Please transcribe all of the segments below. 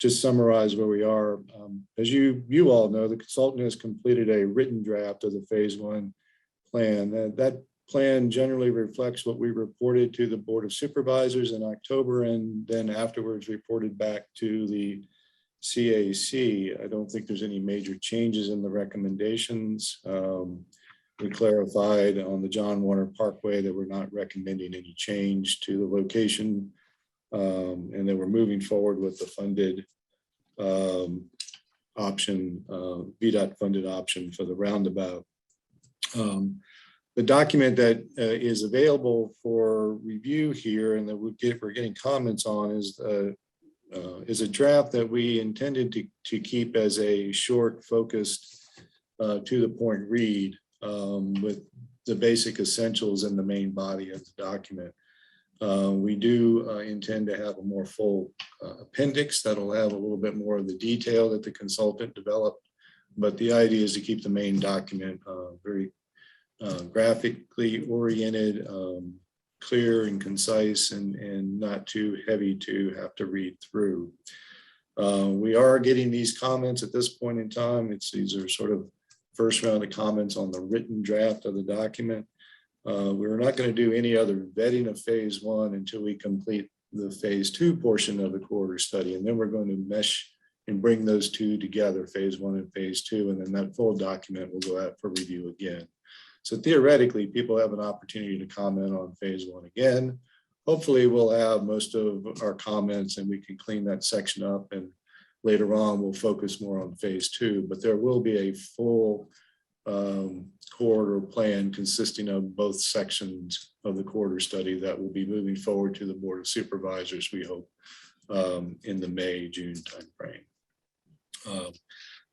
just summarize where we are. As you all know, the consultant has completed a written draft of the phase one plan. That plan generally reflects what we reported to the Board of Supervisors in October, and then afterwards reported back to the CAC. I don't think there's any major changes in the recommendations. We clarified on the John Warner Parkway that we're not recommending any change to the location, and that we're moving forward with the funded option, VDOT funded option for the roundabout. The document that is available for review here and that we're getting comments on is a draft that we intended to keep as a short, focused, to the point read, with the basic essentials in the main body of the document. We do intend to have a more full appendix that'll have a little bit more of the detail that the consultant developed, but the idea is to keep the main document very graphically oriented, clear and concise, and not too heavy to have to read through. We are getting these comments at this point in time. These are sort of first round of comments on the written draft of the document. We're not going to do any other vetting of phase one until we complete the phase two portion of the corridor study. And then we're going to mesh and bring those two together, phase one and phase two. And then that full document will go out for review again. So theoretically, people have an opportunity to comment on phase one again. Hopefully we'll have most of our comments and we can clean that section up, and later on we'll focus more on phase two, but there will be a full corridor plan consisting of both sections of the corridor study that will be moving forward to the Board of Supervisors, we hope, in the May-June timeframe.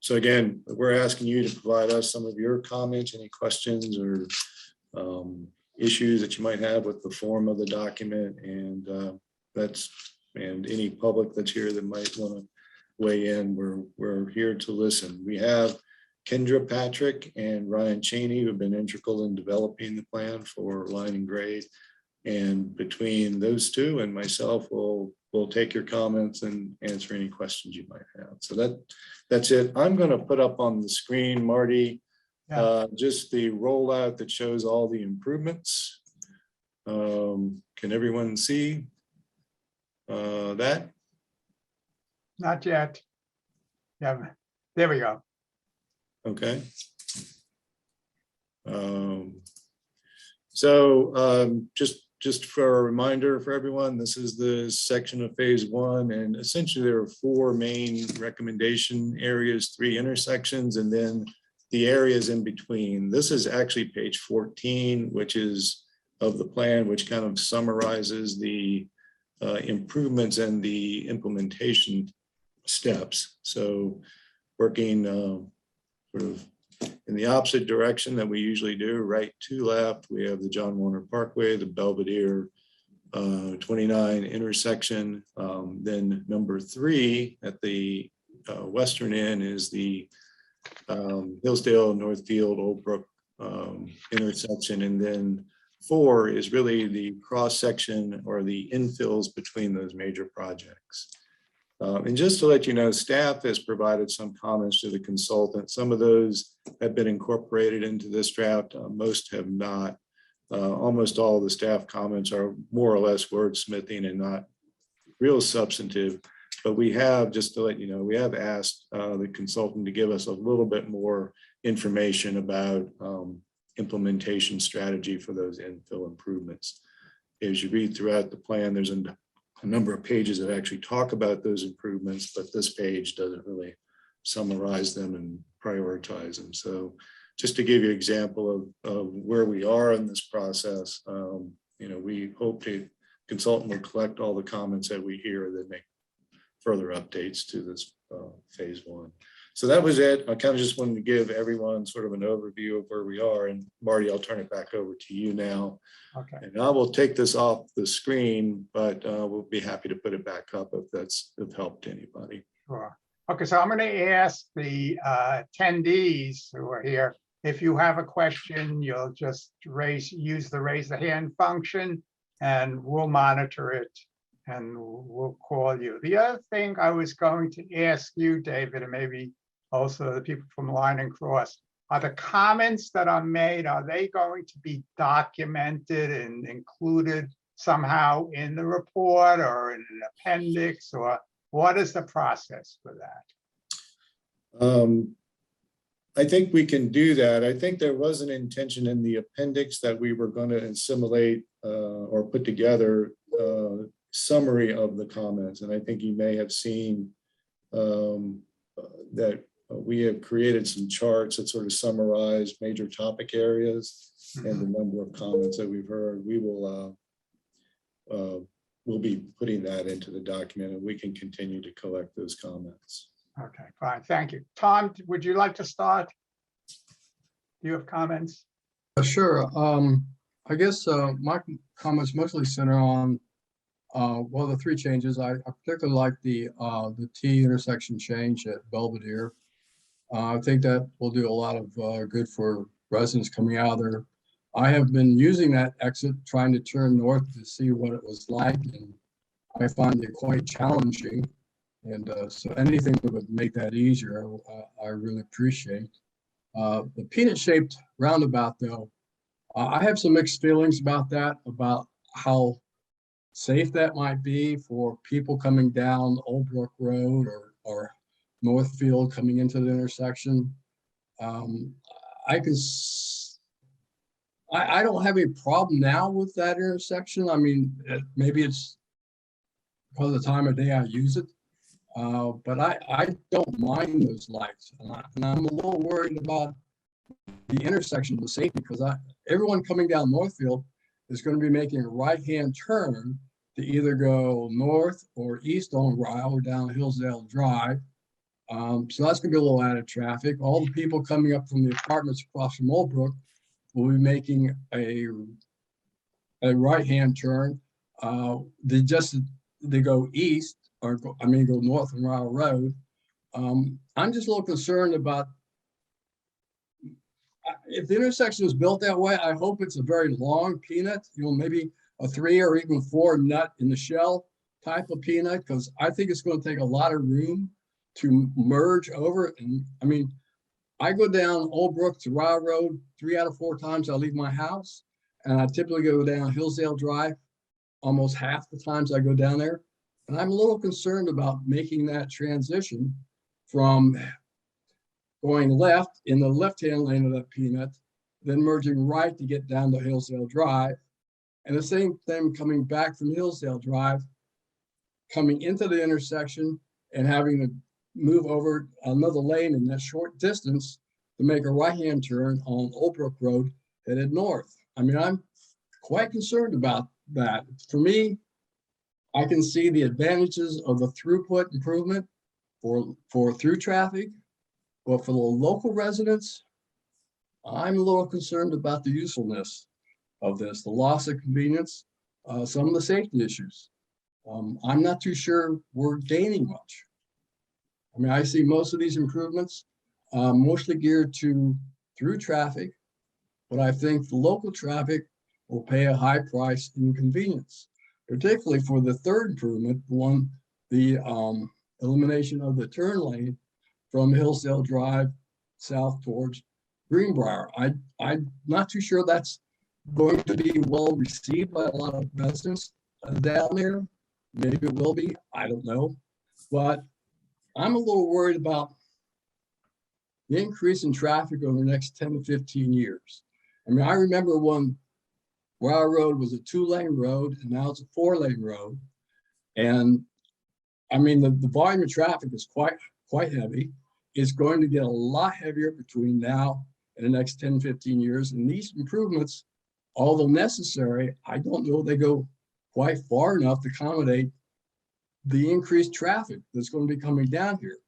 So again, we're asking you to provide us some of your comments, any questions or issues that you might have with the form of the document, and any public that's here that might want to weigh in. We're here to listen. We have Kendra Patrick and Ryan Cheney, who have been integral in developing the plan for line and grade. And between those two and myself, we'll take your comments and answer any questions you might have. So that's it. I'm going to put up on the screen, Marty, just the rollout that shows all the improvements. Can everyone see that? Not yet. Yeah, there we go. Okay. Just for a reminder for everyone, this is the section of phase one, and essentially there are four main recommendation areas, 3 intersections, and then the areas in between. This is actually page 14, which is of the plan, which kind of summarizes the improvements and the implementation steps. So working sort of in the opposite direction that we usually do, right to left, we have the John Warner Parkway, the Belvedere 29 intersection. Then number 3 at the western end is the Hillsdale, Northfield, Old Brook intersection. And then 4 is really the cross section or the infills between those major projects. And just to let you know, staff has provided some comments to the consultant. Some of those have been incorporated into this draft. Most have not. Almost all of the staff comments are more or less wordsmithing and not real substantive. But we have, just to let you know, we have asked the consultant to give us a little bit more information about implementation strategy for those infill improvements. As you read throughout the plan, there's a number of pages that actually talk about those improvements, but this page doesn't really summarize them and prioritize them. So just to give you an example of where we are in this process, we hope the consultant will collect all the comments that we hear that make further updates to this phase one. So that was it. I kind of just wanted to give everyone sort of an overview of where we are. And Marty, I'll turn it back over to you now. Okay. And I will take this off the screen, but we'll be happy to put it back up if that's of help to anybody. Sure. Okay, so I'm going to ask the attendees who are here, if you have a question, you'll just use the raise the hand function and we'll monitor it and we'll call you. The other thing I was going to ask you, David, and maybe also the people from Line and Cross, are the comments that are made, are they going to be documented and included somehow in the report or in an appendix, or what is the process for that? I think we can do that. I think there was an intention in the appendix that we were going to assimilate or put together a summary of the comments. And I think you may have seen that we have created some charts that sort of summarize major topic areas and the number of comments that we've heard. We will we'll be putting that into the document, and we can continue to collect those comments. Okay, fine, thank you. Tom, would you like to start? Do you have comments? Sure. I guess my comments mostly center on well, the three changes. I particularly like the T intersection change at Belvedere. I think that will do a lot of good for residents coming out of there. I have been using that exit, trying to turn north to see what it was like, and I find it quite challenging. And so anything that would make that easier, I really appreciate. The peanut-shaped roundabout, though, I have some mixed feelings about that, about how safe that might be for people coming down Old Brook Road or Northfield coming into the intersection. I don't have a problem now with that intersection. I mean, maybe it's because of the time of day I use it, but I don't mind those lights. And I'm a little worried about the intersection of safety, because everyone coming down Northfield is going to be making a right-hand turn to either go north or east on Ryle or down Hillsdale Drive. So that's going to be a little added traffic. All the people coming up from the apartments across from Old Brook will be making a right-hand turn. They go east, or go north on Ryle Road. I'm just a little concerned about, if the intersection is built that way, I hope it's a very long peanut, maybe a 3 or even 4 nut in the shell type of peanut, because I think it's going to take a lot of room to merge over. And I mean, I go down Old Brook to Ryle Road 3 out of 4 times I leave my house, and I typically go down Hillsdale Drive almost half the times I go down there. And I'm a little concerned about making that transition from going left in the left-hand lane of that peanut, then merging right to get down to Hillsdale Drive. And the same thing coming back from Hillsdale Drive, coming into the intersection and having to move over another lane in that short distance to make a right-hand turn on Old Brook Road headed north. I mean, I'm quite concerned about that. For me, I can see the advantages of the throughput improvement for through traffic, but for the local residents, I'm a little concerned about the usefulness of this, the loss of convenience, some of the safety issues. I'm not too sure we're gaining much. I mean, I see most of these improvements mostly geared to through traffic, but I think the local traffic will pay a high price in convenience, particularly for the third improvement, the elimination of the turn lane from Hillsdale Drive south towards Greenbrier. I'm not too sure that's going to be well received by a lot of residents down there. Maybe it will be, I don't know. But I'm a little worried about the increase in traffic over the next 10 to 15 years. I mean, I remember when Ryle Road was a 2-lane road, and now it's a 4-lane road. And I mean, the volume of traffic is quite heavy. It's going to get a lot heavier between now and the next 10, 15 years. And these improvements, although necessary, I don't know they go quite far enough to accommodate the increased traffic that's going to be coming down here.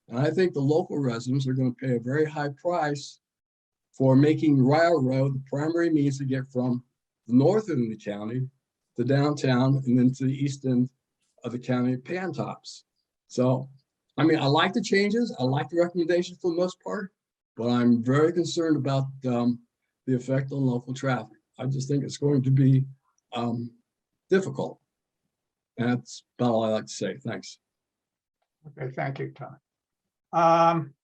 And I think the local residents are going to pay a very high price for making Ryle Road the primary means to get from the north end of the county to downtown and then to the east end of the county Pantops. So, I mean, I like the changes. I like the recommendations for the most part, but I'm very concerned about the effect on local traffic. I just think it's going to be difficult. And that's about all I like to say. Thanks. Okay, thank you, Tom.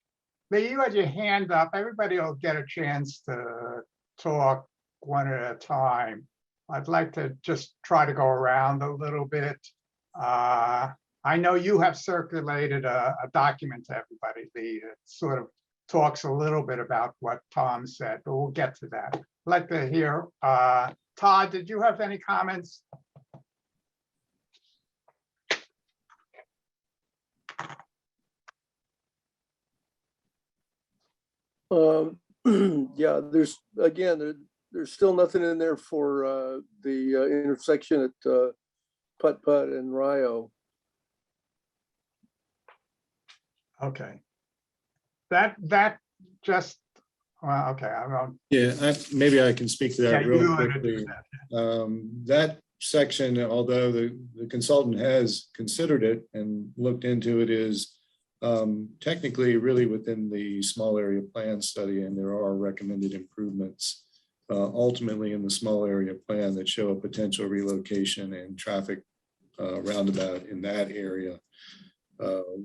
Lee, you had your hand up. Everybody will get a chance to talk one at a time. I'd like to just try to go around a little bit. I know you have circulated a document to everybody, Lee, that sort of talks a little bit about what Tom said, but we'll get to that. I'd like to hear, Todd, did you have any comments? Yeah, there's still nothing in there for the intersection at Putt Putt and Rio. Okay. That just, well, okay, I don't. Yeah, maybe I can speak to that Yeah, real you wanted to do quickly. that. That section, although the consultant has considered it and looked into it, is technically really within the small area plan study, and there are recommended improvements ultimately in the small area plan that show a potential relocation and traffic roundabout in that area.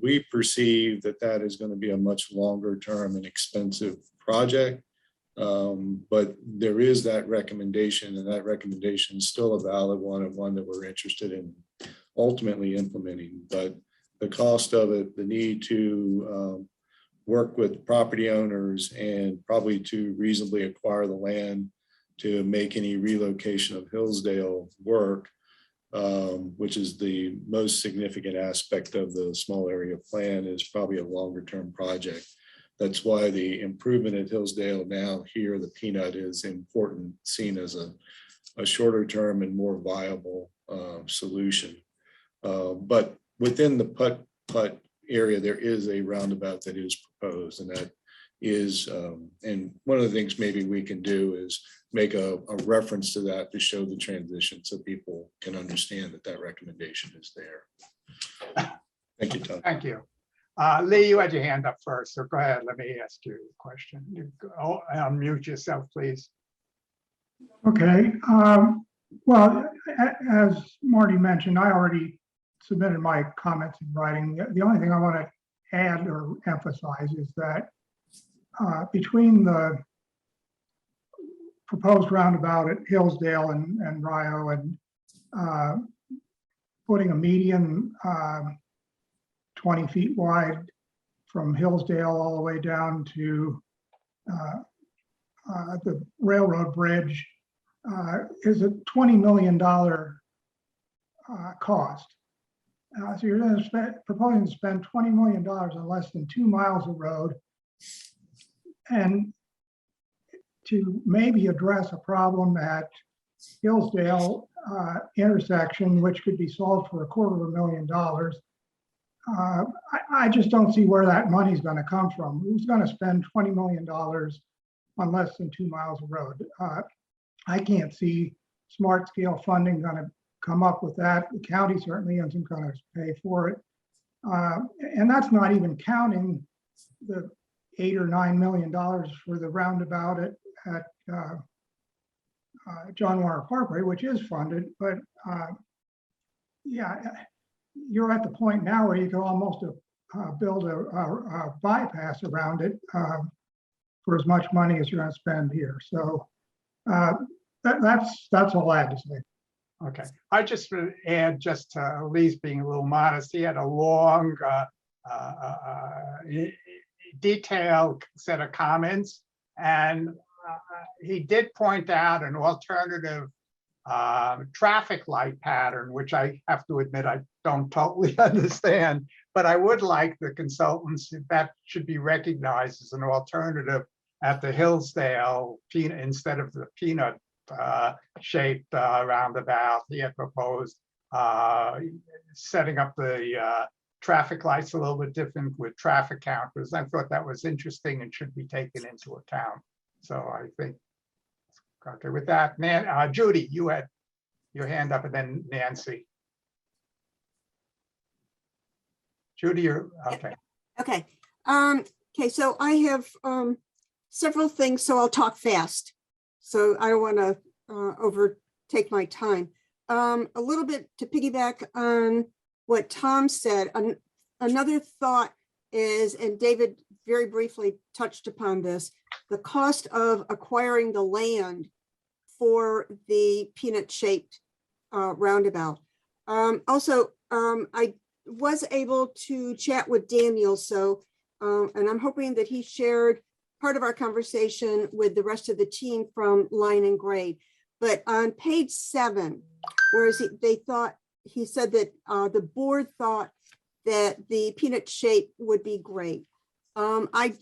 We perceive that that is going to be a much longer term and expensive project, but there is that recommendation, and that recommendation is still a valid one, and one that we're interested in ultimately implementing. But the cost of it, the need to work with property owners and probably to reasonably acquire the land to make any relocation of Hillsdale work, which is the most significant aspect of the small area plan, is probably a longer term project. That's why the improvement at Hillsdale now here, the peanut, is important, seen as a shorter term and more viable solution. But within the Putt area, there is a roundabout that is proposed, and that is, and one of the things maybe we can do is make a reference to that to show the transition so people can understand that that recommendation is there. Thank you, Tom. Thank you. Lee, you had your hand up first, so go ahead. Let me ask you a question. Unmute yourself, please. Okay. Well, as Marty mentioned, I already submitted my comments in writing. The only thing I want to add or emphasize is that between the proposed roundabout at Hillsdale and Rio and putting a median 20 feet wide from Hillsdale all the way down to the railroad bridge is a $20 million cost. So you're going to proposing to spend $20 million on less than 2 miles of road, and to maybe address a problem at Hillsdale intersection, which could be solved for $250,000. I just don't see where that money is going to come from. Who's going to spend $20 million on less than 2 miles of road? I can't see smart scale funding going to come up with that. The county certainly isn't going to pay for it. And that's not even counting the $8 or $9 million for the roundabout at John Warner Parkway, which is funded. But yeah, you're at the point now where you can almost build a bypass around it for as much money as you're going to spend here. So that's all I had to say. Okay, I just would add, just to Lee's being a little modest, he had a long, detailed set of comments, and he did point out an alternative traffic light pattern, which I have to admit I don't totally understand, but I would like the consultants, that should be recognized as an alternative at the Hillsdale peanut instead of the peanut shaped roundabout. He had proposed setting up the traffic lights a little bit different with traffic counters. I thought that was interesting and should be taken into account. So I think, okay, with that, Judy, you had your hand up, and then Nancy. Judy, you're okay. Okay. Okay, so I have several things, so I'll talk fast. So I don't want to overtake my time. a little bit to piggyback on what Tom said, another thought is, and David very briefly touched upon this, the cost of acquiring the land for the peanut-shaped roundabout. Also, I was able to chat with Daniel, so, and I'm hoping that he shared part of our conversation with the rest of the team from Line and Grade. But on page 7, whereas he said that the board thought that the peanut shape would be great. I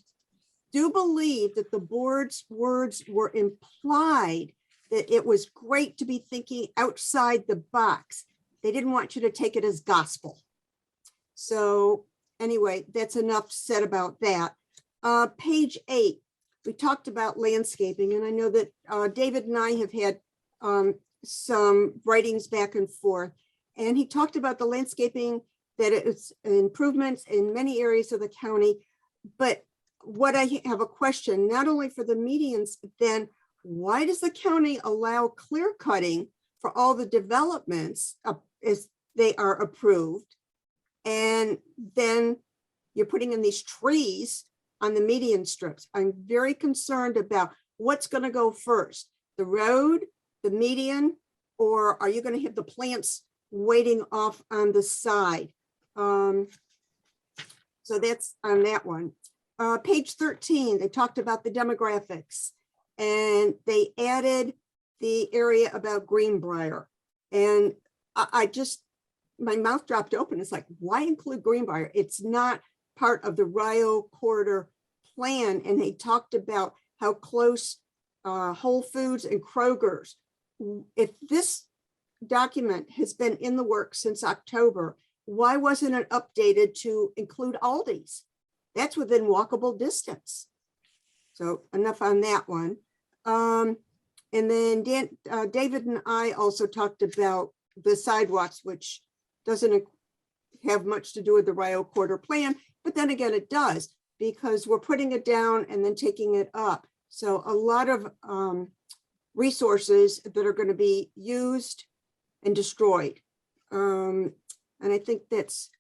do believe that the board's words were implied that it was great to be thinking outside the box. They didn't want you to take it as gospel. So anyway, that's enough said about that. Page 8, we talked about landscaping, and I know that David and I have had some writings back and forth, and he talked about the landscaping, that it's improvements in many areas of the county. But what I have a question, not only for the medians, but then why does the county allow clear cutting for all the developments as they are approved? And then you're putting in these trees on the median strips. I'm very concerned about what's going to go first, the road, the median, or are you going to have the plants waiting off on the side? So that's on that one. Page 13, they talked about the demographics, and they added the area about Greenbrier. And I just, my mouth dropped open. It's like, why include Greenbrier? It's not part of the Rio corridor plan. And they talked about how close Whole Foods and Kroger's. If this document has been in the works since October, why wasn't it updated to include Aldi's? That's within walkable distance. So enough on that one. And then David and I also talked about the sidewalks, which doesn't have much to do with the Rio Corridor plan, but then again, it does, because we're putting it down and then taking it up. So a lot of resources that are going to be used and destroyed. And I think that's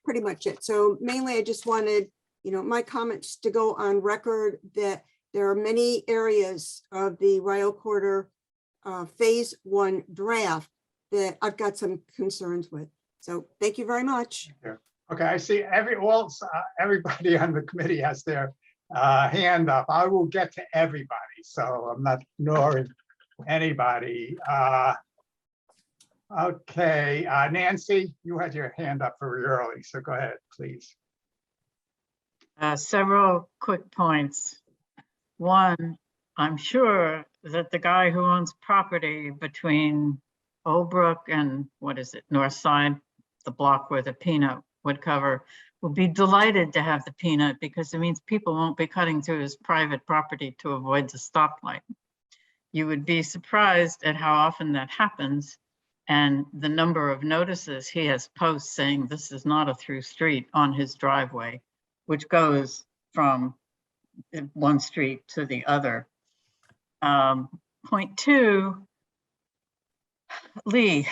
pretty much it. So mainly I just wanted, my comments to go on record that there are many areas of the Rio Corridor phase 1 draft that I've got some concerns with. So thank you very much. Okay, I see everybody on the committee has their hand up. I will get to everybody, so I'm not ignoring anybody. Okay, Nancy, you had your hand up very early, so go ahead, please. Several quick points. One, I'm sure that the guy who owns property between Old Brook and what is it, North Side, the block where the peanut would cover, will be delighted to have the peanut, because it means people won't be cutting through his private property to avoid the stoplight. You would be surprised at how often that happens, and the number of notices he has posts saying this is not a through street on his driveway, which goes from one street to the other. Point 2, Lee,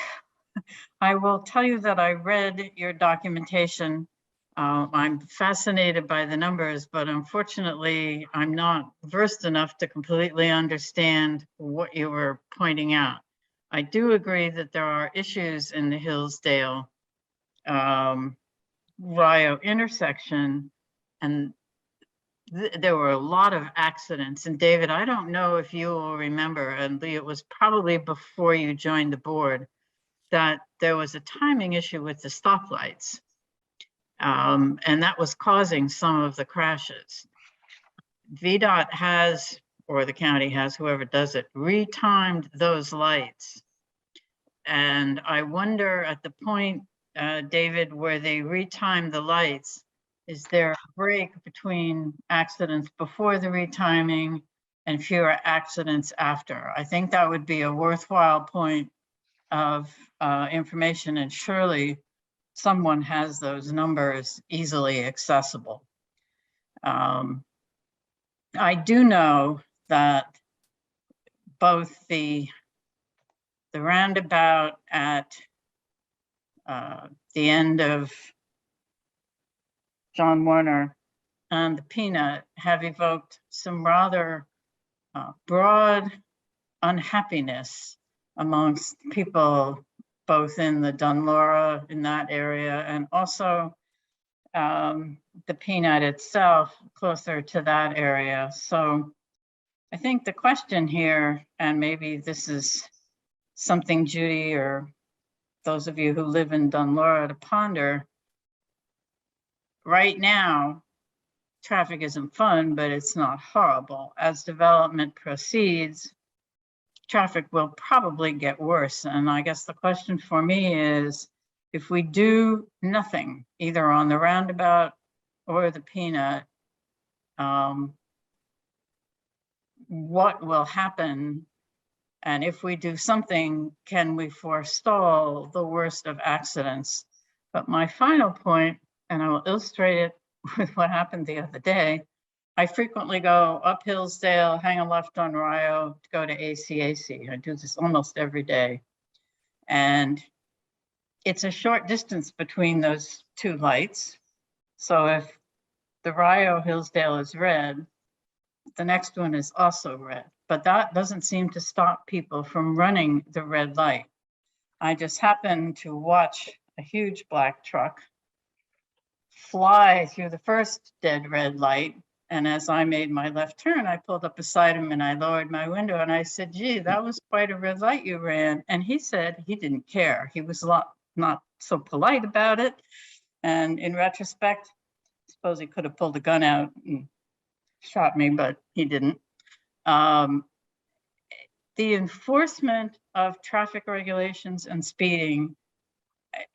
I will tell you that I read your documentation. I'm fascinated by the numbers, but unfortunately, I'm not versed enough to completely understand what you were pointing out. I do agree that there are issues in the Hillsdale Rio intersection, and there were a lot of accidents. And David, I don't know if you will remember, and Lee, it was probably before you joined the board, that there was a timing issue with the stoplights. And that was causing some of the crashes. VDOT has, or the county has, whoever does it, retimed those lights. And I wonder at the point, David, where they retimed the lights, is there a break between accidents before the retiming and fewer accidents after? I think that would be a worthwhile point of information, and surely someone has those numbers easily accessible. I do know that both the the roundabout at the end of John Warner and the Peanut have evoked some rather broad unhappiness amongst people both in the Dunlora in that area and also the Peanut itself closer to that area. So I think the question here, and maybe this is something Judy or those of you who live in Dunlora to ponder, right now, traffic isn't fun, but it's not horrible. As development proceeds, traffic will probably get worse. And I guess the question for me is, if we do nothing, either on the roundabout or the Peanut, what will happen? And if we do something, can we forestall the worst of accidents? But my final point, and I will illustrate it with what happened the other day, I frequently go up Hillsdale, hang a left on Rio to go to ACAC. I do this almost every day. And it's a short distance between those two lights. So if the Rio Hillsdale is red, the next one is also red. But that doesn't seem to stop people from running the red light. I just happened to watch a huge black truck fly through the first dead red light. And as I made my left turn, I pulled up beside him and I lowered my window and I said, gee, that was quite a red light you ran. And he said he didn't care. He was not so polite about it. And in retrospect, I suppose he could have pulled a gun out and shot me, but he didn't. The enforcement of traffic regulations and speeding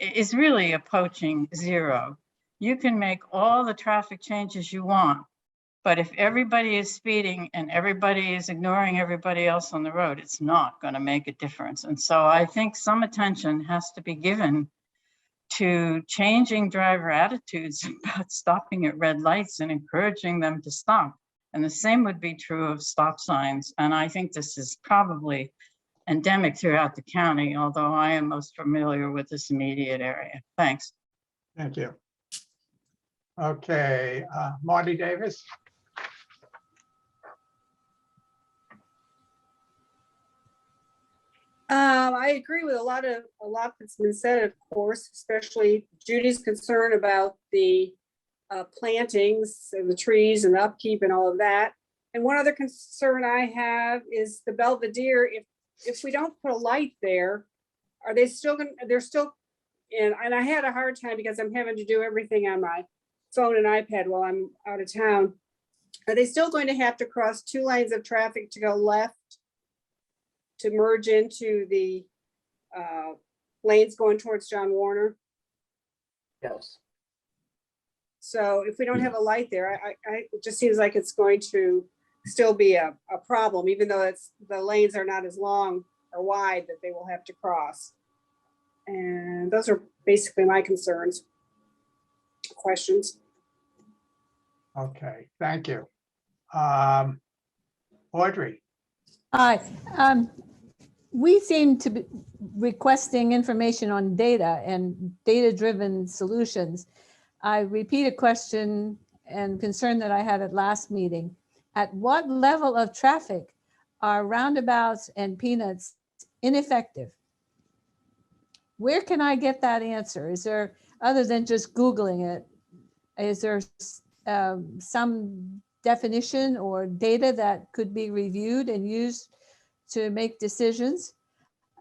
is really approaching zero. You can make all the traffic changes you want, but if everybody is speeding and everybody is ignoring everybody else on the road, it's not going to make a difference. And so I think some attention has to be given to changing driver attitudes about stopping at red lights and encouraging them to stop. And the same would be true of stop signs. And I think this is probably endemic throughout the county, although I am most familiar with this immediate area. Thanks. Thank you. Okay, Marty Davis. I agree with a lot that's been said, of course, especially Judy's concern about the plantings and the trees and the upkeep and all of that. And one other concern I have is the Belvedere. If we don't put a light there, are they still going to, they're still, and I had a hard time because I'm having to do everything on my phone and iPad while I'm out of town. Are they still going to have to cross 2 lanes of traffic to go left to merge into the lanes going towards John Warner? Yes. So if we don't have a light there, it just seems like it's going to still be a problem, even though the lanes are not as long or wide that they will have to cross. And those are basically my concerns, questions. Okay, thank you. Audrey. Hi, we seem to be requesting information on data and data-driven solutions. I repeat a question and concern that I had at last meeting. At what level of traffic are roundabouts and peanuts ineffective? Where can I get that answer? Is there, other than just Googling it, is there some definition or data that could be reviewed and used to make decisions?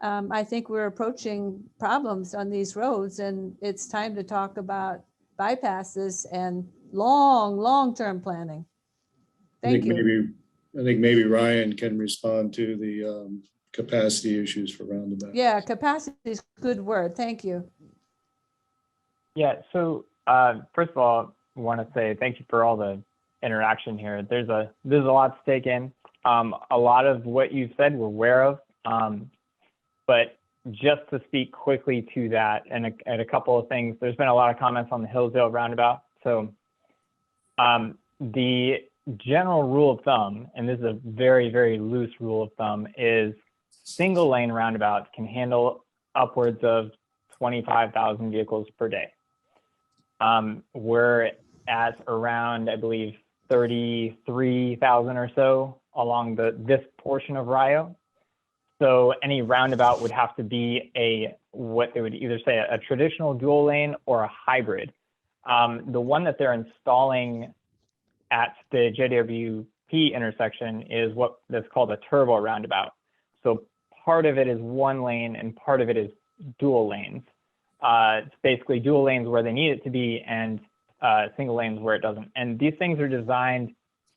I think we're approaching problems on these roads, and it's time to talk about bypasses and long-term planning. Thank you. I think maybe Ryan can respond to the capacity issues for roundabouts. Yeah, capacity is a good word. Thank you. Yeah, so first of all, I want to say thank you for all the interaction here. There's a lot to take in. A lot of what you said we're aware of, but just to speak quickly to that and a couple of things, there's been a lot of comments on the Hillsdale Roundabout. So the general rule of thumb, and this is a very, very loose rule of thumb, is single lane roundabouts can handle upwards of 25,000 vehicles per day. We're at around, I believe, 33,000 or so along this portion of Rio. So any roundabout would have to be what they would either say a traditional dual lane or a hybrid. The one that they're installing at the JWP intersection is that's called a turbo roundabout. So part of it is one lane and part of it is dual lanes. It's basically dual lanes where they need it to be and single lanes where it doesn't. And these things are designed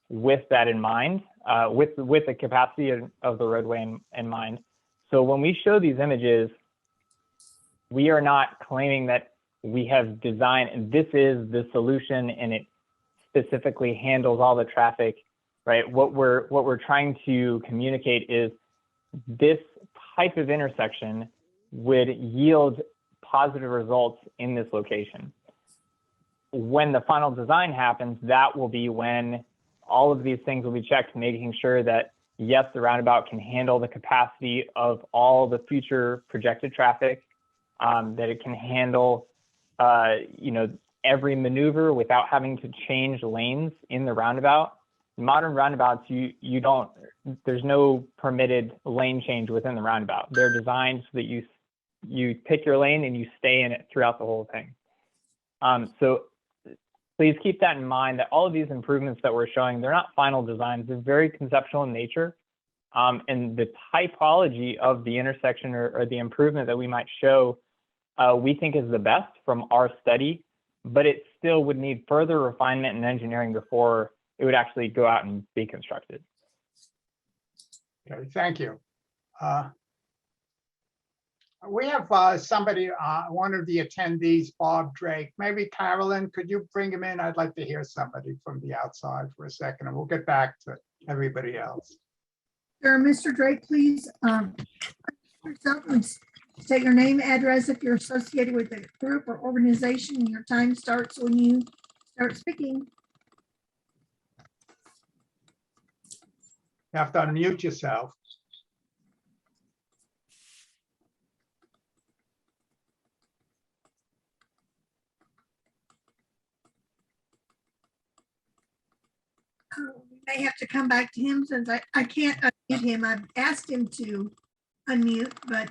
with that in mind, with the capacity of the roadway in mind. So when we show these images, we are not claiming that we have designed, and this is the solution and it specifically handles all the traffic, right? What we're trying to communicate is this type of intersection would yield positive results in this location. When the final design happens, that will be when all of these things will be checked, making sure that yes, the roundabout can handle the capacity of all the future projected traffic, that it can handle every maneuver without having to change lanes in the roundabout. Modern roundabouts, there's no permitted lane change within the roundabout. They're designed so that you pick your lane and you stay in it throughout the whole thing. So please keep that in mind, that all of these improvements that we're showing, they're not final designs. They're very conceptual in nature. And the typology of the intersection or the improvement that we might show, we think is the best from our study, but it still would need further refinement and engineering before it would actually go out and be constructed. Okay, thank you. We have somebody, one of the attendees, Bob Drake. Maybe Carolyn, could you bring him in? I'd like to hear somebody from the outside for a second, and we'll get back to everybody else. Sure, Mr. Drake, please yourself and state your name, address if you're associated with a group or organization, and your time starts when you start speaking. You have to unmute yourself. We may have to come back to him since I can't unmute him. I've asked him to unmute, but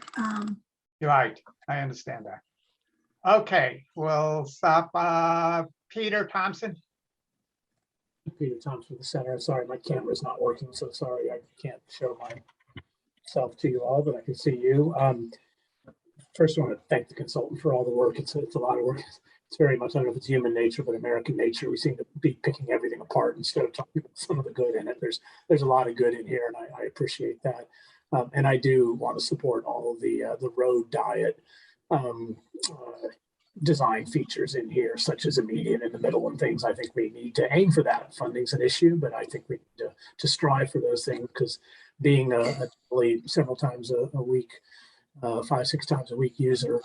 You're right, I understand that. Okay, we'll stop. Peter Thompson. Peter Thompson with the center. Sorry, my camera's not working, so sorry I can't show myself to you all, but I can see you. First, I want to thank the consultant for all the work. It's a lot of work. It's very much, I don't know if it's human nature, but American nature. We seem to be picking everything apart instead of talking about some of the good in it. There's a lot of good in here, and I appreciate that. And I do want to support all of the road diet design features in here, such as a median in the middle and things. I think we need to aim for that. Funding's an issue, but I think we need to strive for those things, because being several times a week, 5-6 times a week user,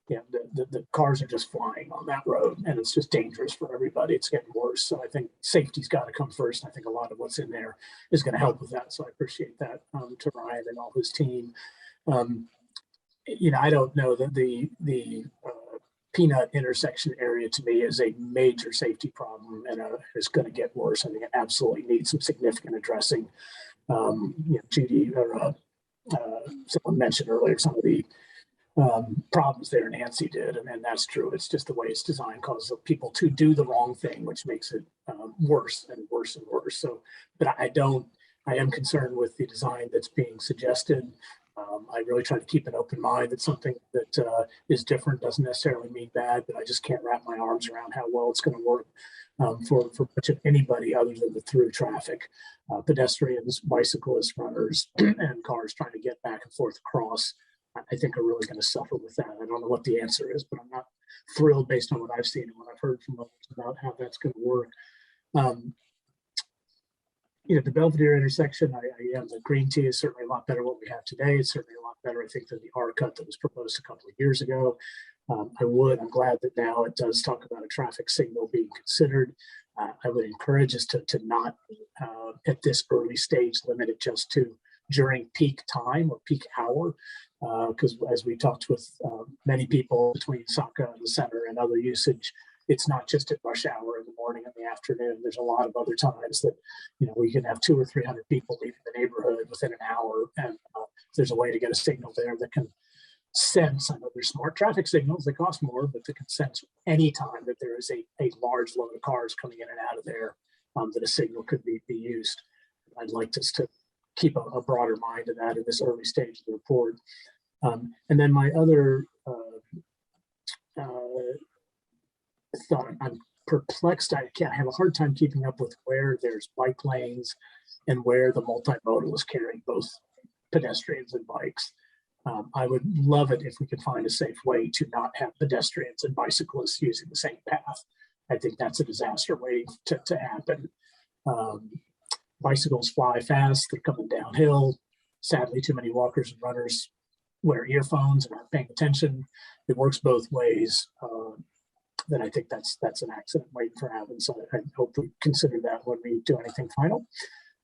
the cars are just flying on that road, and it's just dangerous for everybody. It's getting worse. So I think safety's got to come first. I think a lot of what's in there is going to help with that. So I appreciate that to Ryan and all his team. I don't know that the Peanut intersection area to me is a major safety problem, and it's going to get worse. I think it absolutely needs some significant addressing. Judy or someone mentioned earlier some of the problems there, Nancy did, and that's true. It's just the way it's designed causes people to do the wrong thing, which makes it worse and worse and worse. So, but I am concerned with the design that's being suggested. I really try to keep an open mind that something that is different doesn't necessarily mean bad, but I just can't wrap my arms around how well it's going to work for much of anybody other than the through traffic, pedestrians, bicyclists, runners, and cars trying to get back and forth across. I think are really going to suffer with that. I don't know what the answer is, but I'm not thrilled based on what I've seen and what I've heard from others about how that's going to work. The Belvedere intersection, the green tea is certainly a lot better what we have today. It's certainly a lot better, I think, than the R cut that was proposed a couple of years ago. I'm glad that now it does talk about a traffic signal being considered. I would encourage us to not, at this early stage, limit it just to during peak time or peak hour. Because as we talked with many people between Saka and the center and other usage, it's not just at rush hour in the morning and the afternoon. There's a lot of other times that, we can have 200 or 300 people leaving the neighborhood within an hour. And if there's a way to get a signal there that can sense, I know there's smart traffic signals that cost more, but that can sense anytime that there is a large load of cars coming in and out of there, that a signal could be used. I'd like us to keep a broader mind of that in this early stage of the report. And then my other thought, I'm perplexed. I have a hard time keeping up with where there's bike lanes and where the multimodal is carrying both pedestrians and bikes. I would love it if we could find a safe way to not have pedestrians and bicyclists using the same path. I think that's a disaster waiting to happen. Bicycles fly fast, they're coming downhill. Sadly, too many walkers and runners wear earphones and aren't paying attention. It works both ways. Then I think that's an accident waiting for happen. So I hope we consider that when we do anything final.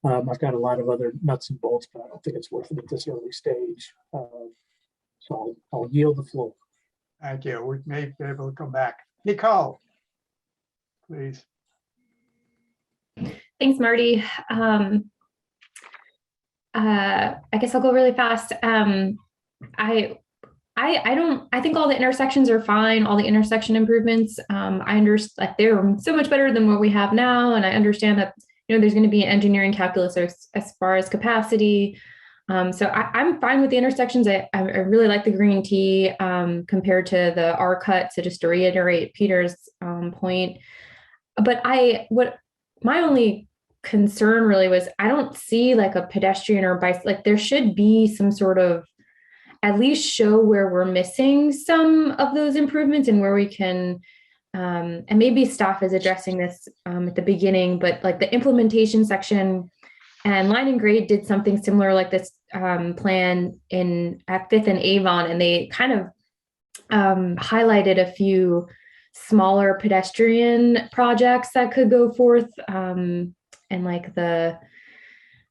I've got a lot of other nuts and bolts, but I don't think it's worth it at this early stage. So I'll yield the floor. Thank you. We may be able to come back. Nicole, please. Thanks, Marty. I guess I'll go really fast. I think all the intersections are fine. All the intersection improvements. I understand like they're so much better than what we have now, and I understand that there's going to be an engineering calculus as far as capacity. So I'm fine with the intersections. I really like the green T compared to the R cut. So just to reiterate Peter's point, but what my only concern really was I don't see like a pedestrian or bike. Like there should be some sort of at least show where we're missing some of those improvements and where we can. And maybe staff is addressing this at the beginning, but like the implementation section and Line and Grade did something similar like this plan at 5th and Avon, and they kind of highlighted a few smaller pedestrian projects that could go forth and like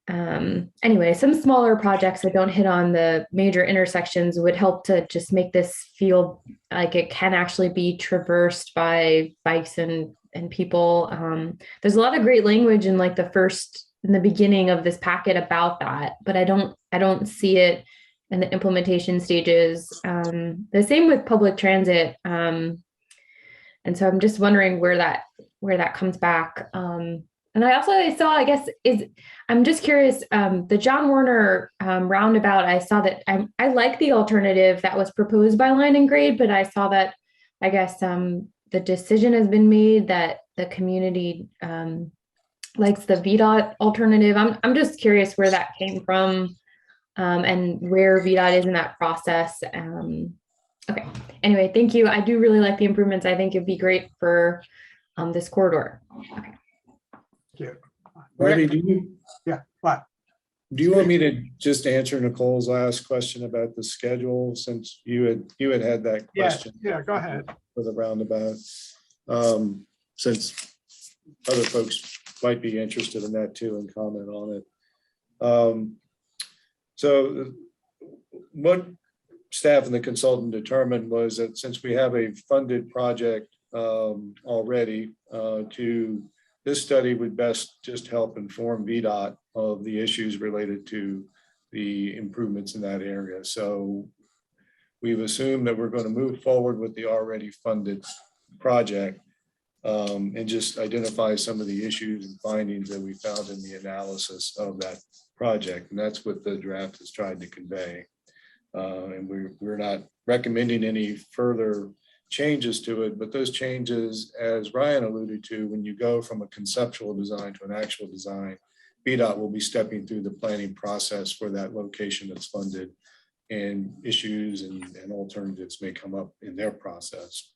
anyway, some smaller projects that don't hit on the major intersections would help to just make this feel like it can actually be traversed by bikes and people. There's a lot of great language in like in the beginning of this packet about that, but I don't see it in the implementation stages. The same with public transit. And so I'm just wondering where that comes back. And I saw, I'm just curious, the John Warner roundabout, I saw that I like the alternative that was proposed by Line and Grade, but I saw that, I guess, the decision has been made that the community likes the VDOT alternative. I'm just curious where that came from and where VDOT is in that process. Okay, anyway, thank you. I do really like the improvements. I think it'd be great for this corridor. Okay. Thank you. Marty, What? do you want me to just answer Nicole's last question about the schedule, since you had that question? Yeah, go ahead. For the roundabout, since other folks might be interested in that too and comment on it. So what staff and the consultant determined was that since we have a funded project already, this study would best just help inform VDOT of the issues related to the improvements in that area. So we've assumed that we're going to move forward with the already funded project and just identify some of the issues and findings that we found in the analysis of that project. And that's what the draft has tried to convey. And we're not recommending any further changes to it, but those changes, as Ryan alluded to, when you go from a conceptual design to an actual design, VDOT will be stepping through the planning process for that location that's funded, and issues and alternatives may come up in their process.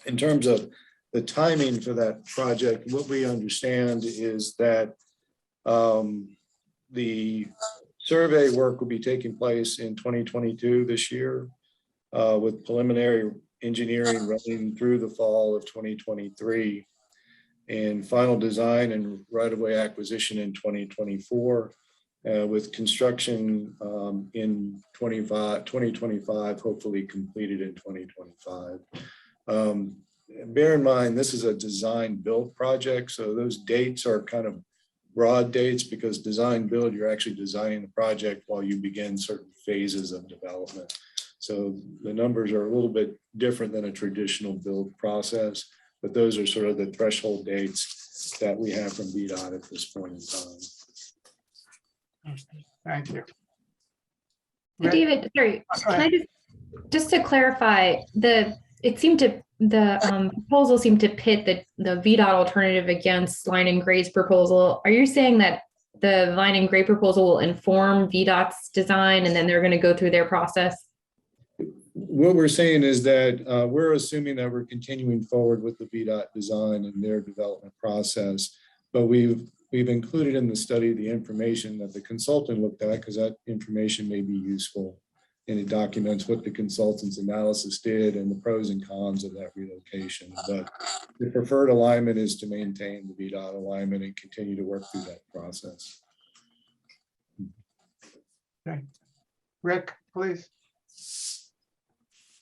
In terms of the timing for that project, what we understand is that the survey work will be taking place in 2022 this year, with preliminary engineering running through the fall of 2023, and final design and right-of-way acquisition in 2024, with construction in 2025, hopefully completed in 2025. Bear in mind, this is a design build project, so those dates are kind of broad dates because design build, you're actually designing the project while you begin certain phases of development. So the numbers are a little bit different than a traditional build process, but those are sort of the threshold dates that we have from VDOT at this point in time. Thank you. Hey, David, sorry, can I just to clarify, the proposal seemed to pit the VDOT alternative against Line and Gray's proposal. Are you saying that the Line and Gray proposal will inform VDOT's design and then they're going to go through their process? What we're saying is that we're assuming that we're continuing forward with the VDOT design and their development process, but we've included in the study the information that the consultant looked at because that information may be useful, and it documents what the consultant's analysis did and the pros and cons of that relocation. But the preferred alignment is to maintain the VDOT alignment and continue to work through that process. Okay. Rick, please.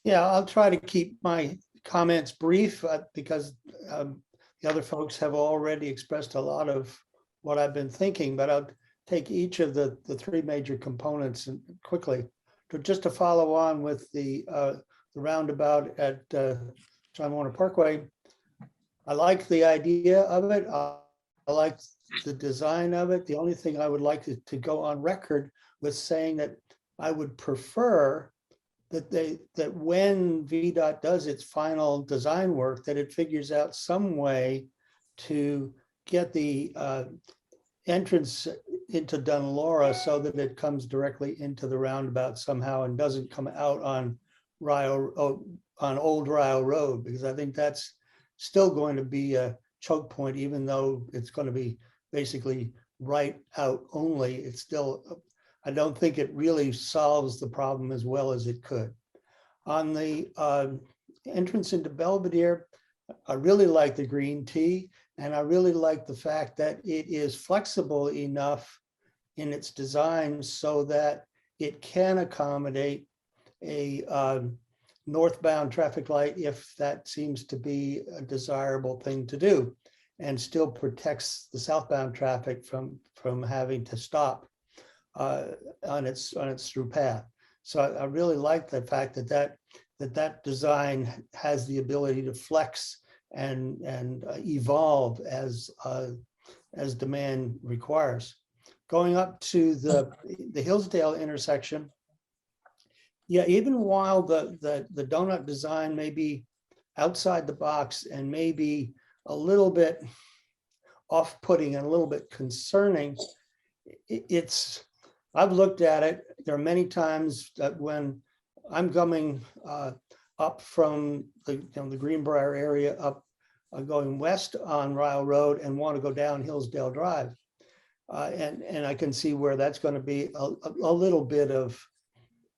Yeah, I'll try to keep my comments brief because the other folks have already expressed a lot of what I've been thinking, but I'll take each of the three major components and quickly just to follow on with the roundabout at John Warner Parkway. I like the idea of it. I like the design of it. The only thing I would like to go on record with saying that I would prefer that when VDOT does its final design work, that it figures out some way to get the entrance into Dunlora so that it comes directly into the roundabout somehow and doesn't come out on Old Ryle Road, because I think that's still going to be a choke point, even though it's going to be basically right out only. It's still, I don't think it really solves the problem as well as it could. On the entrance into Belvedere, I really like the green T, and I really like the fact that it is flexible enough in its design so that it can accommodate a northbound traffic light if that seems to be a desirable thing to do, and still protects the southbound traffic from having to stop on its through path. So I really like the fact that design has the ability to flex and evolve as demand requires. Going up to the Hillsdale intersection, yeah, even while the donut design may be outside the box and maybe a little bit off-putting and a little bit concerning, I've looked at it. There are many times that when I'm coming up from the Greenbrier area up going west on Ryle Road and want to go down Hillsdale Drive, and I can see where that's going to be a little bit of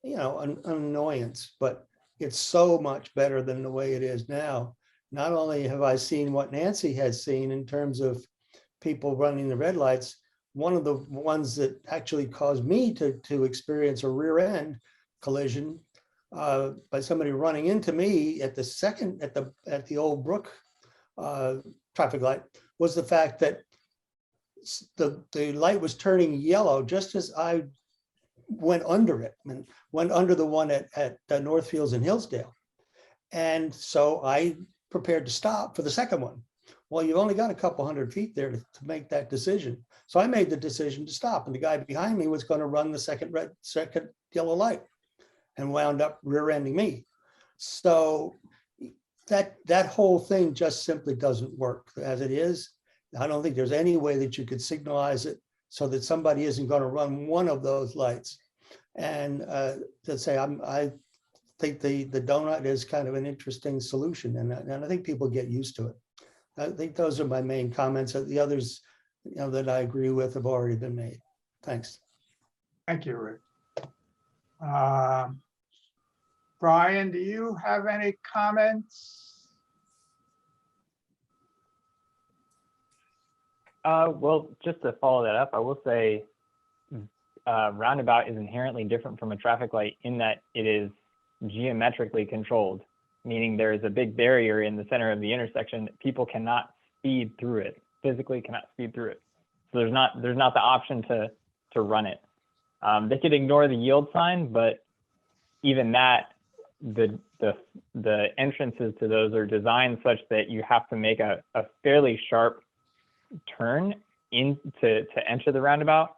an annoyance, but it's so much better than the way it is now. Not only have I seen what Nancy has seen in terms of people running the red lights, one of the ones that actually caused me to experience a rear end collision by somebody running into me at the Old Brook traffic light was the fact that the light was turning yellow just as I went under it and went under the one at Northfields and Hillsdale. And so I prepared to stop for the second one. Well, you've only got a couple hundred feet there to make that decision. So I made the decision to stop, and the guy behind me was going to run the second yellow light and wound up rear-ending me. So that whole thing just simply doesn't work as it is. I don't think there's any way that you could signalize it so that somebody isn't going to run one of those lights. And to say, I think the donut is kind of an interesting solution, and I think people get used to it. I think those are my main comments. The others, that I agree with have already been made. Thanks. Thank you, Rick. Brian, do you have any comments? Well, just to follow that up, I will say roundabout is inherently different from a traffic light in that it is geometrically controlled, meaning there is a big barrier in the center of the intersection that people cannot speed through it, physically cannot speed through it. So there's not the option to run it. They could ignore the yield sign, but even that, the entrances to those are designed such that you have to make a fairly sharp turn in to enter the roundabout.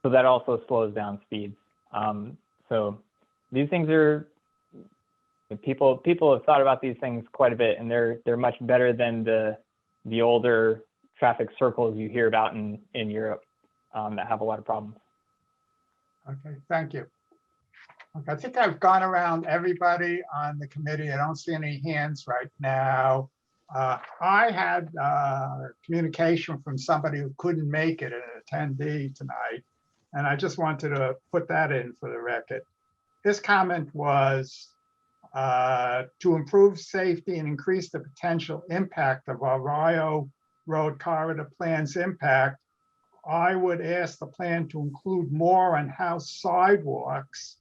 So that also slows down speeds. So these things are, people have thought about these things quite a bit, and they're much better than the older traffic circles you hear about in Europe that have a lot of problems. Okay, thank you. Okay, I think I've gone around everybody on the committee. I don't see any hands right now. I had communication from somebody who couldn't make it, an attendee tonight, and I just wanted to put that in for the record. His comment was to improve safety and increase the potential impact of our Rio Road corridor plan's impact. I would ask the plan to include more on how sidewalks,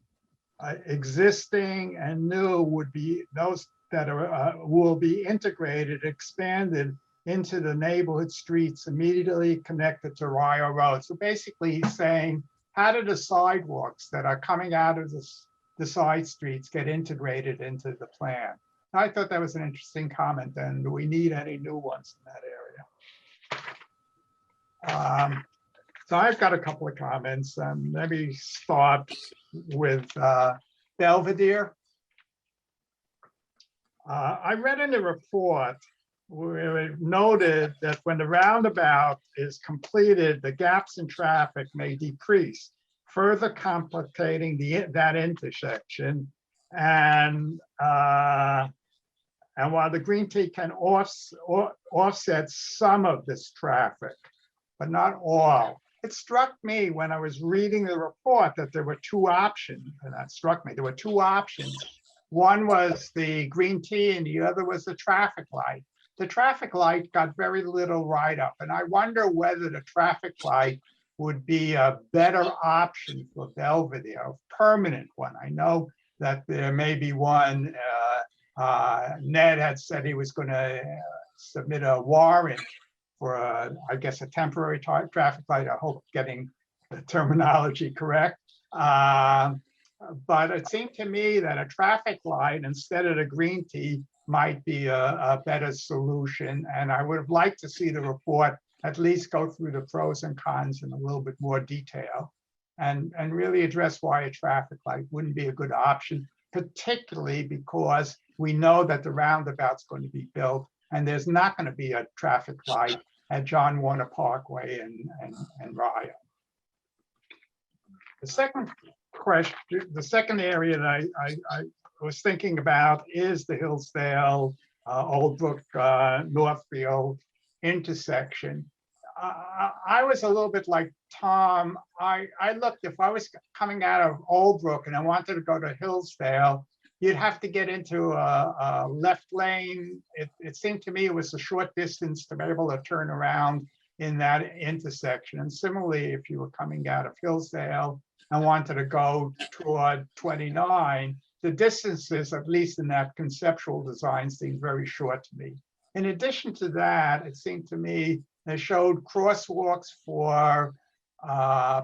existing and new, would be those that are will be integrated, expanded into the neighborhood streets immediately connected to Rio Road. So basically he's saying, how do the sidewalks that are coming out of the side streets get integrated into the plan? I thought that was an interesting comment. And do we need any new ones in that area? So I've got a couple of comments, and maybe start with Belvedere. I read in the report where it noted that when the roundabout is completed, the gaps in traffic may decrease, further complicating that intersection. And while the green tea can offset some of this traffic, but not all. It struck me when I was reading the report that there were two options, and that struck me. There were two options. One was the green tea and the other was the traffic light. The traffic light got very little write-up, and I wonder whether the traffic light would be a better option for Belvedere, a permanent one. I know that there may be one. Ned had said he was going to submit a warrant for, I guess, a temporary traffic light. I hope getting the terminology correct. But it seemed to me that a traffic light instead of the green tea might be a better solution. And I would have liked to see the report at least go through the pros and cons in a little bit more detail and really address why a traffic light wouldn't be a good option, particularly because we know that the roundabout's going to be built and there's not going to be a traffic light at John Warner Parkway and Rio. The second question, the second area that I was thinking about is the Hillsdale Old Brook Northfield intersection. I was a little bit like Tom. I looked, if I was coming out of Old Brook and I wanted to go to Hillsdale, you'd have to get into a left lane. It seemed to me it was a short distance to be able to turn around in that intersection. And similarly, if you were coming out of Hillsdale and wanted to go toward 29, the distances, at least in that conceptual design, seemed very short to me. In addition to that, it seemed to me they showed crosswalks for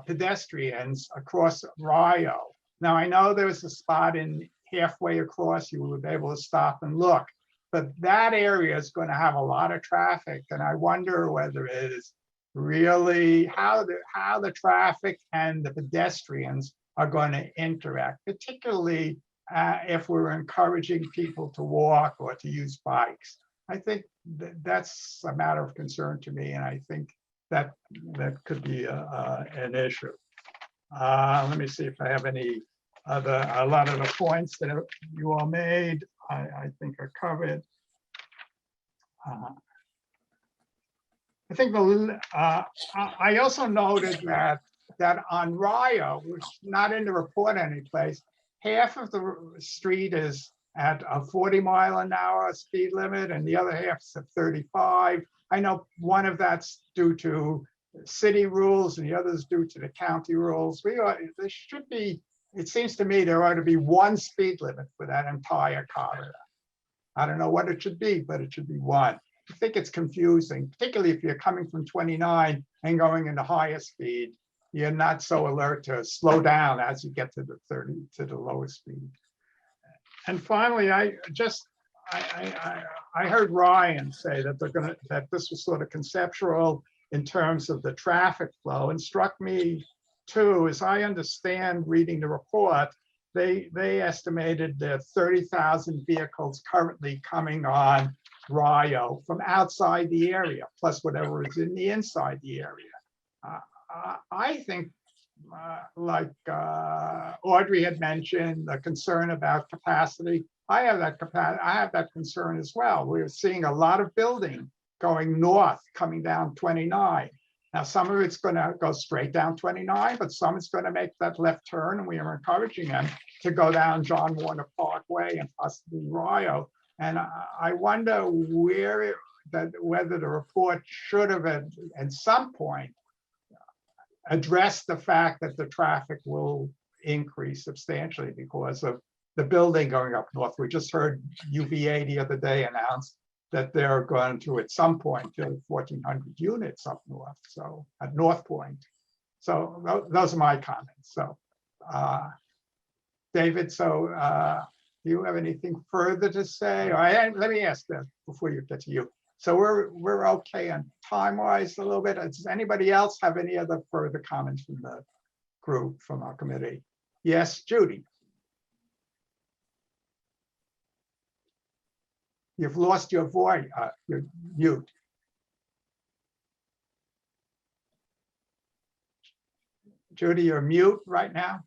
pedestrians across Rio. Now, I know there was a spot in halfway across, you would be able to stop and look, but that area is going to have a lot of traffic. And I wonder whether it is really how the traffic and the pedestrians are going to interact, particularly if we're encouraging people to walk or to use bikes. I think that's a matter of concern to me, and I think that could be an issue. Let me see if I have any other. A lot of the points that you all made, I think are covered. I think I also noted that on Rio, which is not in the report anyplace, half of the street is at a 40-mile-an-hour speed limit and the other half is at 35. I know one of that's due to city rules and the others due to the county rules. There should be, it seems to me there ought to be one speed limit for that entire corridor. I don't know what it should be, but it should be one. I think it's confusing, particularly if you're coming from 29 and going into higher speed. You're not so alert to slow down as you get to the 30, to the lowest speed. And finally, I heard Ryan say that that this was sort of conceptual in terms of the traffic flow, and struck me too, as I understand reading the report, they estimated that 30,000 vehicles currently coming on Rio from outside the area, plus whatever is in the inside the area. I think, like Audrey had mentioned, the concern about capacity. I have that concern as well. We're seeing a lot of building going north, coming down 29. Now, some of it's going to go straight down 29, but some is going to make that left turn, and we are encouraging them to go down John Warner Parkway and possibly Rio. And I wonder whether the report should have at some point addressed the fact that the traffic will increase substantially because of the building going up north. We just heard UVA the other day announce that they're going to, at some point, build 1,400 units up north, so at North Point. So those are my comments. So, David, do you have anything further to say? Let me ask this before you get to you. So we're okay on time-wise a little bit. Does anybody else have any other further comments from the group, from our committee? Yes, Judy. You've lost your voice, you're mute. Judy, you're mute right now.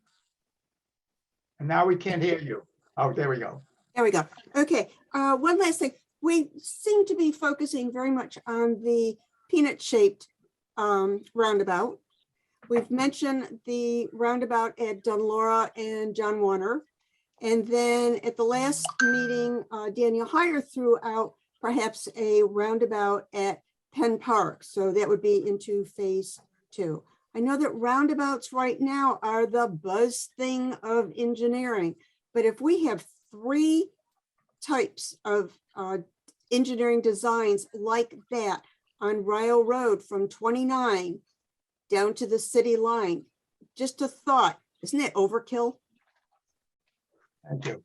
And now we can't hear you. Oh, there we go. There we go. Okay, one last thing. We seem to be focusing very much on the peanut-shaped roundabout. We've mentioned the roundabout at Dunlora and John Warner. And then at the last meeting, Daniel Heyer threw out perhaps a roundabout at Penn Park. So that would be into phase 2. I know that roundabouts right now are the buzz thing of engineering, but if we have 3 types of engineering designs like that on Rio Road from 29 down to the city line, just a thought, isn't it overkill? Thank you.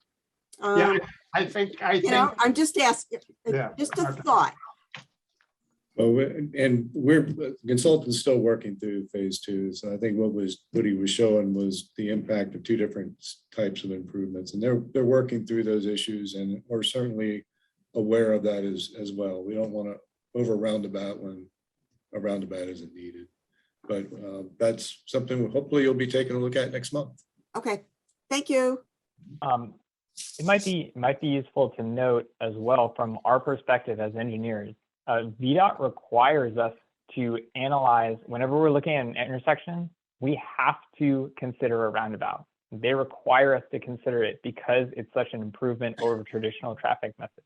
Yeah, I think I'm just asking, just a thought. Well, and the consultant's still working through phase 2. So I think what he was showing was the impact of 2 different types of improvements, and they're working through those issues, and we're certainly aware of that as well. We don't want to over roundabout when a roundabout isn't needed, but that's something hopefully you'll be taking a look at next month. Okay, thank you. It might be useful to note as well from our perspective as engineers, VDOT requires us to analyze, whenever we're looking at an intersection, we have to consider a roundabout. They require us to consider it because it's such an improvement over traditional traffic methods.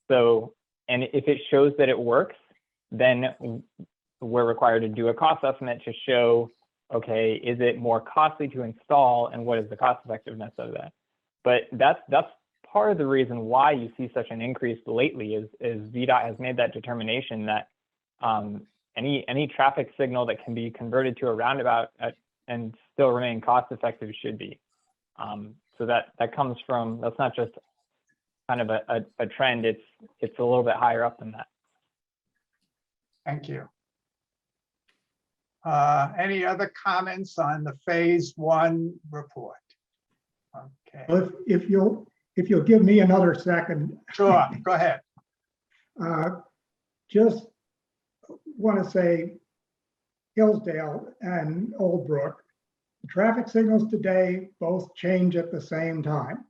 So, and if it shows that it works, then we're required to do a cost estimate to show, okay, is it more costly to install and what is the cost effectiveness of that? But that's part of the reason why you see such an increase lately is VDOT has made that determination that any traffic signal that can be converted to a roundabout and still remain cost effective should be. So that comes from, that's not just kind of a trend, it's a little bit higher up than that. Thank you. Any other comments on the phase 1 report? Okay. Well, if you'll give me another second. Sure, go ahead. Just want to say Hillsdale and Old Brook, the traffic signals today both change at the same time.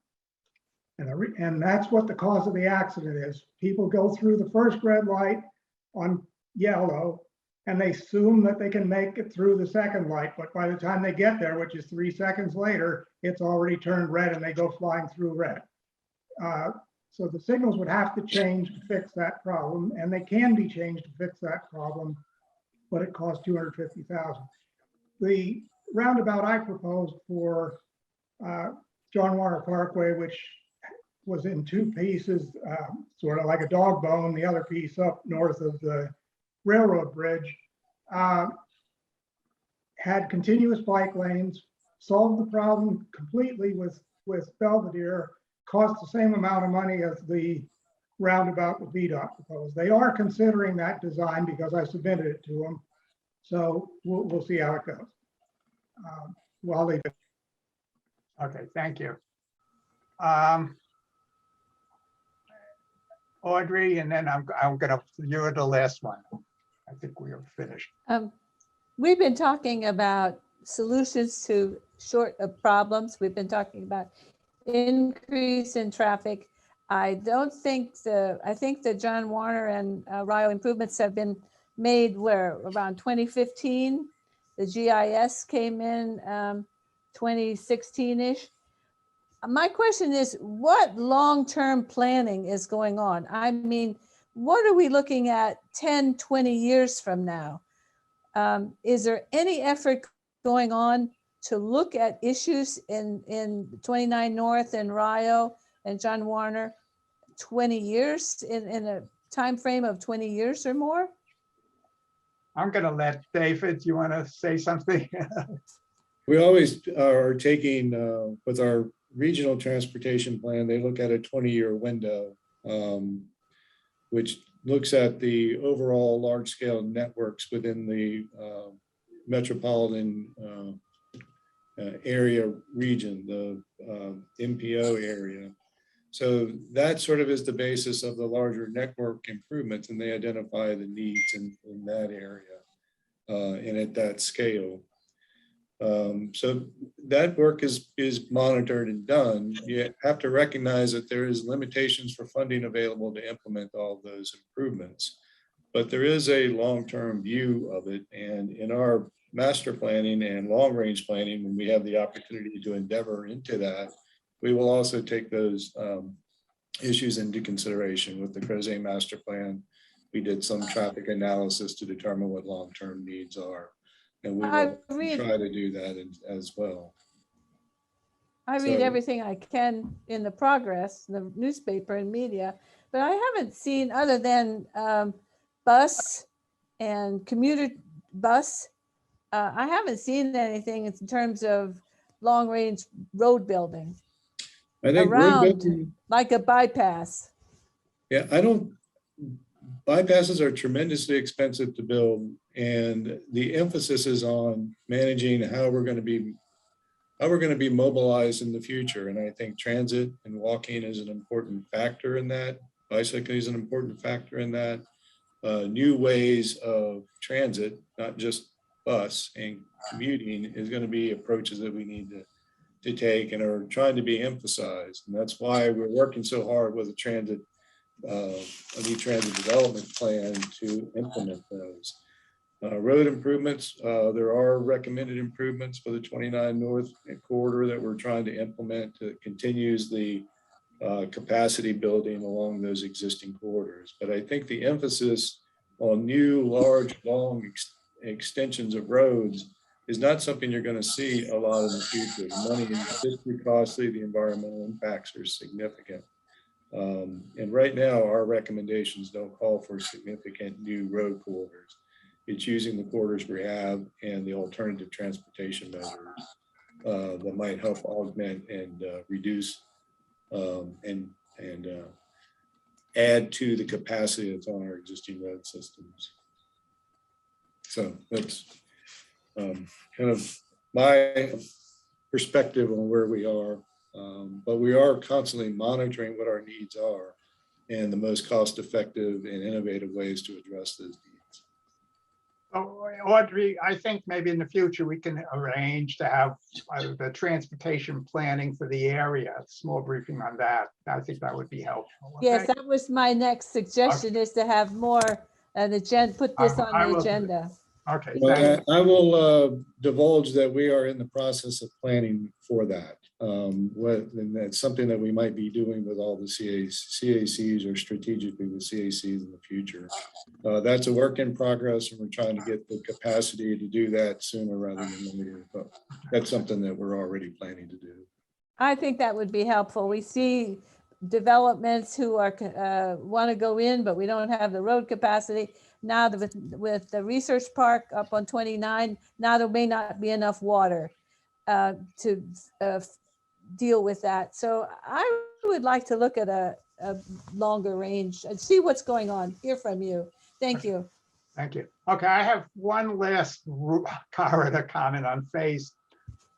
And that's what the cause of the accident is. People go through the first red light on yellow and they assume that they can make it through the second light, but by the time they get there, which is 3 seconds later, it's already turned red and they go flying through red. So the signals would have to change to fix that problem, and they can be changed to fix that problem but it cost $250,000. The roundabout I proposed for John Warner Parkway, which was in two pieces, sort of like a dog bone, the other piece up north of the railroad bridge, had continuous bike lanes, solved the problem completely with Belvedere, cost the same amount of money as the roundabout that VDOT proposed. They are considering that design because I submitted it to them. So we'll see how it goes. Well, I'll leave it. Okay, thank you. Audrey, and then I'm gonna, you're the last one. I think we are finished. We've been talking about solutions to short of problems. We've been talking about increase in traffic. I think the John Warner and Rio improvements have been made where around 2015. The GIS came in 2016-ish. My question is, what long-term planning is going on? I mean, what are we looking at 10, 20 years from now? Is there any effort going on to look at issues in 29 North and Rio and John Warner 20 years, in a time frame of 20 years or more? I'm gonna let David, you wanna say something? We always are taking, with our regional transportation plan, they look at a 20-year window, which looks at the overall large-scale networks within the metropolitan area region, the MPO area. So that sort of is the basis of the larger network improvements, and they identify the needs in that area and at that scale. So that work is monitored and done. You have to recognize that there is limitations for funding available to implement all of those improvements, but there is a long-term view of it. And in our master planning and long-range planning, when we have the opportunity to endeavor into that, we will also take those issues into consideration. With the Crozet master plan, we did some traffic analysis to determine what long-term needs are. And we will try to do that as well. I read everything I can in the progress, the newspaper and media, but I haven't seen, other than bus and commuter bus, I haven't seen anything in terms of long-range road building. I think around like a bypass. Yeah, bypasses are tremendously expensive to build, and the emphasis is on managing how we're going to be mobilized in the future. And I think transit and walking is an important factor in that. Bicycling is an important factor in that. New ways of transit, not just bus and commuting, is going to be approaches that we need to take and are trying to be emphasized. And that's why we're working so hard with a new transit development plan to implement those. Road improvements, there are recommended improvements for the 29 North corridor that we're trying to implement that continues the capacity building along those existing corridors. But I think the emphasis on new, large, long extensions of roads is not something you're going to see a lot in the future. The money is just too costly. The environmental impacts are significant. And right now, our recommendations don't call for significant new road corridors. It's using the corridors we have and the alternative transportation measures that might help augment and reduce and add to the capacity that's on our existing road systems. So that's kind of my perspective on where we are. But we are constantly monitoring what our needs are and the most cost-effective and innovative ways to address those needs. Audrey, I think maybe in the future we can arrange to have the transportation planning for the area, a small briefing on that. I think that would be helpful. Okay? Yes, that was my next suggestion, is to have more an agenda, put this on the agenda. Okay, Well, thank you. I will divulge that we are in the process of planning for that. And that's something that we might be doing with all the CACs or strategically with CACs in the future. That's a work in progress, and we're trying to get the capacity to do that sooner rather than later. But that's something that we're already planning to do. I think that would be helpful. We see developments who are want to go in, but we don't have the road capacity. Now with the research park up on 29, now there may not be enough water to deal with that. So I would like to look at a longer range and see what's going on, hear from you. Thank you. Thank you. Okay, I have one last corridor comment on phase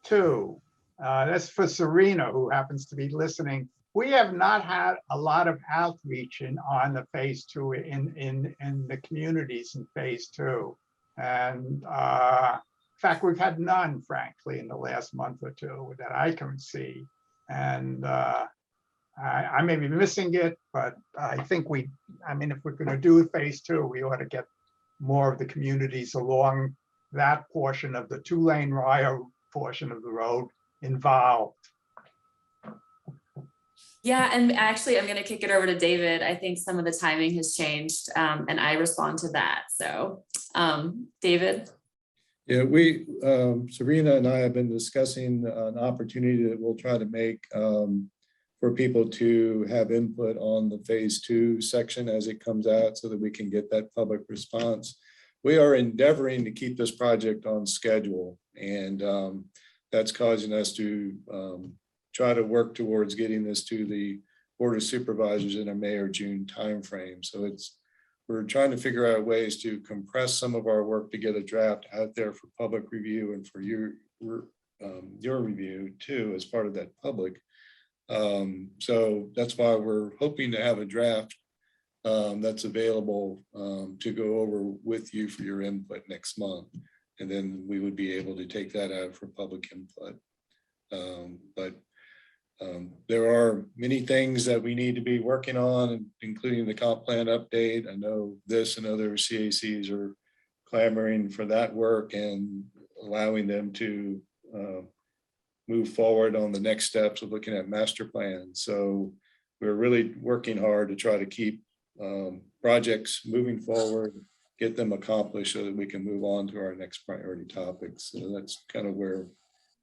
2. That's for Serena, who happens to be listening. We have not had a lot of outreach on the phase 2 in the communities in phase 2. And in fact, we've had none, frankly, in the last month or two that I can see. And I may be missing it, but I think if we're going to do phase 2, we ought to get more of the communities along that portion of the 2-lane Rio portion of the road involved. Yeah, and actually I'm going to kick it over to David. I think some of the timing has changed and I respond to that. So David. Yeah, Serena and I have been discussing an opportunity that we'll try to make for people to have input on the phase 2 section as it comes out so that we can get that public response. We are endeavoring to keep this project on schedule, and that's causing us to try to work towards getting this to the Board of Supervisors in a May or June timeframe. So we're trying to figure out ways to compress some of our work to get a draft out there for public review and for your review too, as part of that public. So that's why we're hoping to have a draft that's available to go over with you for your input next month. And then we would be able to take that out for public input. There are many things that we need to be working on, including the comp plan update. I know this and other CACs are clamoring for that work and allowing them to move forward on the next steps of looking at master plans. So we're really working hard to try to keep projects moving forward, get them accomplished so that we can move on to our next priority topics. So that's kind of where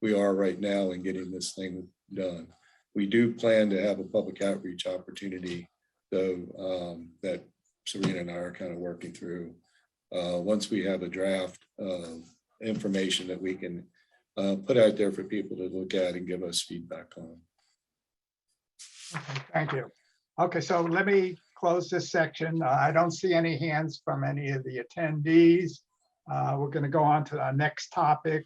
we are right now in getting this thing done. We do plan to have a public outreach opportunity, though, that Serena and I are kind of working through. Once we have a draft information that we can put out there for people to look at and give us feedback on. Okay, thank you. Okay, so let me close this section. I don't see any hands from any of the attendees. We're going to go on to our next topic.